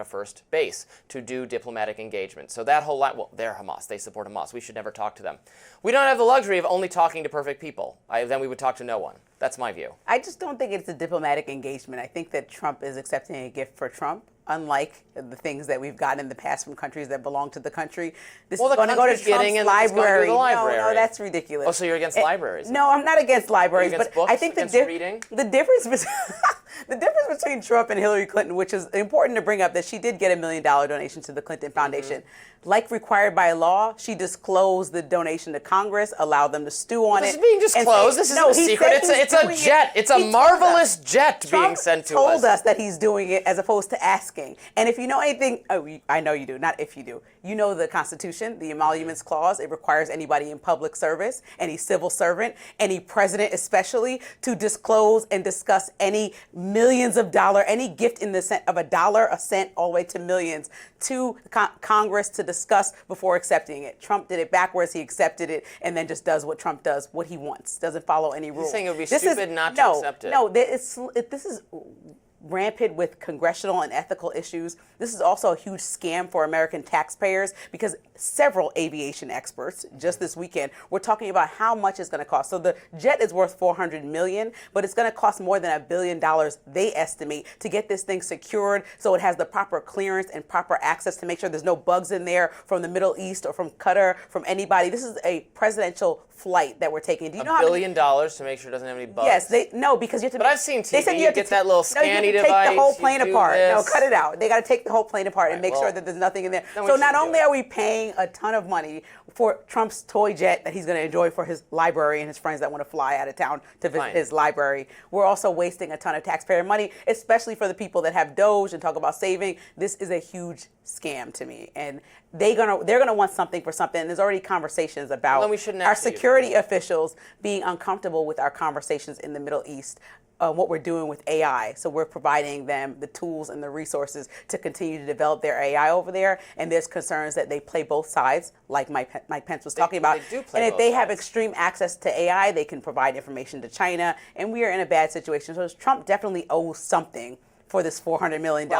First base to do diplomatic engagement. So that whole line, well, they're Hamas. They support Hamas. We should never talk to them. We don't have the luxury of only talking to perfect people. Then we would talk to no one. That's my view. I just don't think it's a diplomatic engagement. I think that Trump is accepting a gift for Trump, unlike the things that we've gotten in the past from countries that belong to the country. This is going to go to Trump's library. No, that's ridiculous. Oh, so you're against libraries? No, I'm not against libraries, against but books, I think the difference between Trump and Hillary Clinton, which is important to bring up, that she did get $1 million donation to the Clinton Foundation. Like required by law, she disclosed the donation to Congress, allowed them to stew on it. This is being disclosed. This isn't a secret. It's a jet. It's a marvelous jet being sent to us. Trump told us that he's doing it as opposed to asking. And if you know anything, I know you do, not if you do. You know the Constitution, the Emoluments Clause. It requires anybody in public service, any civil servant, any president especially, to disclose and discuss any millions of dollars, any gift in the sense of $1, a cent, all the way to millions, to Congress to discuss before accepting it. Trump did it backwards. He accepted it and then just does what Trump does, what he wants. Doesn't follow any rules. He's saying it would be stupid not to accept it. No, this is rampant with congressional and ethical issues. This is also a huge scam for American taxpayers, because several aviation experts just this weekend were talking about how much it's going to cost. So the jet is worth $400 million, but it's going to cost more than $1 billion, they estimate, to get this thing secured so it has the proper clearance and proper access to make sure there's no bugs in there from the Middle East or from Qatar, from anybody. This is a presidential flight that we're taking. Do you know $1 billion to make sure it doesn't have any bugs? Yes, because you have to. But I've seen TV. They said you have get that little scanny device. Take the whole plane apart. No, cut it out. They got to take the whole plane apart and make sure that there's nothing in there. So not only are we paying a ton of money for Trump's toy jet that he's going to enjoy for his library and his friends that want to fly out of town to visit his library, we're also wasting a ton of taxpayer money, especially for the people that have Doge and talk about saving. This is a huge scam to me, and they're gonna want something for something. And there's already conversations about our security officials being uncomfortable with our conversations in the Middle East. What we're doing with AI. So we're providing them the tools and the resources to continue to develop their AI over there. And there's concerns that they play both sides, like Mike Pence was talking about. They do play and if both they sides. have extreme access to AI, they can provide information to China. And we are in a bad situation. So Trump definitely owes something for this $400 million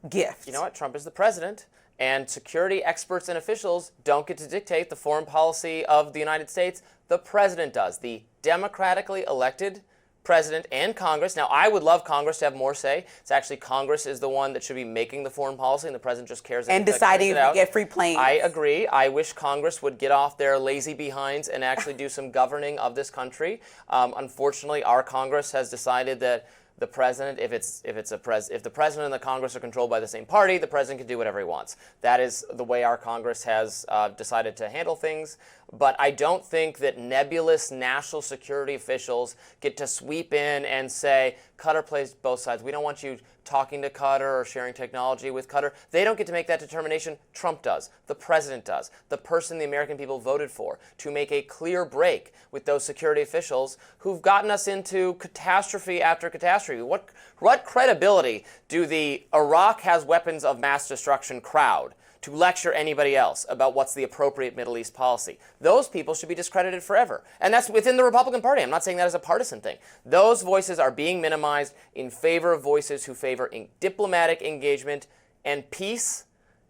gift. You know what? Trump is the president. And security experts and officials don't get to dictate the foreign policy of the United States. The president does. The democratically elected president and Congress. Now, I would love Congress to have more say. It's actually Congress is the one that should be making the foreign policy, and the president just cares. And deciding if we get free planes. I agree. I wish Congress would get off their lazy behinds and actually do some governing of this country. Unfortunately, our Congress has decided that the president, if the president and the Congress are controlled by the same party, the president can do whatever he wants. That is the way our Congress has decided to handle things. But I don't think that nebulous national security officials get to sweep in and say, Qatar plays both sides. We don't want you talking to Qatar or sharing technology with Qatar. They don't get to make that determination. Trump does. The president does. The person the American people voted for to make a clear break with those security officials who've gotten us into catastrophe after catastrophe. What credibility do the Iraq has weapons of mass destruction crowd to lecture anybody else about what's the appropriate Middle East policy? Those people should be discredited forever. And that's within the Republican Party. I'm not saying that as a partisan thing. Those voices are being minimized in favor of voices who favor diplomatic engagement and peace.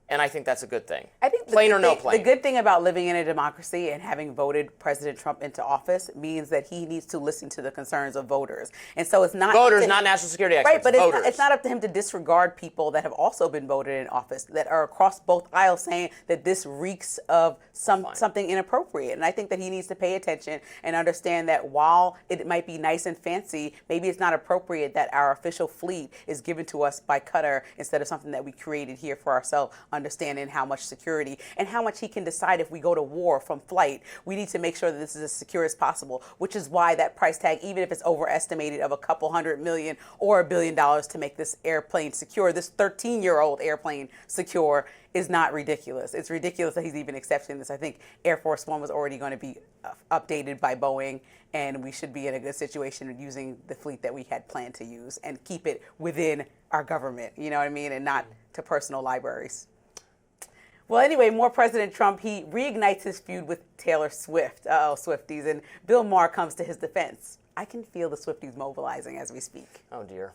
And I think that's a good thing. I think plain or no plain. The good thing about living in a democracy and having voted President Trump into office means that he needs to listen to the concerns of voters. And so it's not voters, not national security experts. Right, but it's not up to him to disregard people that have also been voted in office that are across both aisles saying that this reeks of something inappropriate. And I think that he needs to pay attention and understand that while it might be nice and fancy, maybe it's not appropriate that our official fleet is given to us by Qatar instead of something that we created here for ourselves. Understanding how much security and how much he can decide if we go to war from flight. We need to make sure that this is as secure as possible, which is why that price tag, even if it's overestimated of a couple $100 million or $1 billion to make this airplane secure, this 13-year-old airplane secure, is not ridiculous. It's ridiculous that he's even accepting this. I think Air Force One was already going to be updated by Boeing, and we should be in a good situation using the fleet that we had planned to use and keep it within our government, you know what I mean, and not to personal libraries. Well, anyway, more President Trump. He reignites his feud with Taylor Swift. Uh-oh, Swifties. And Bill Maher comes to his defense. I can feel the Swifties mobilizing as we speak. Oh, dear.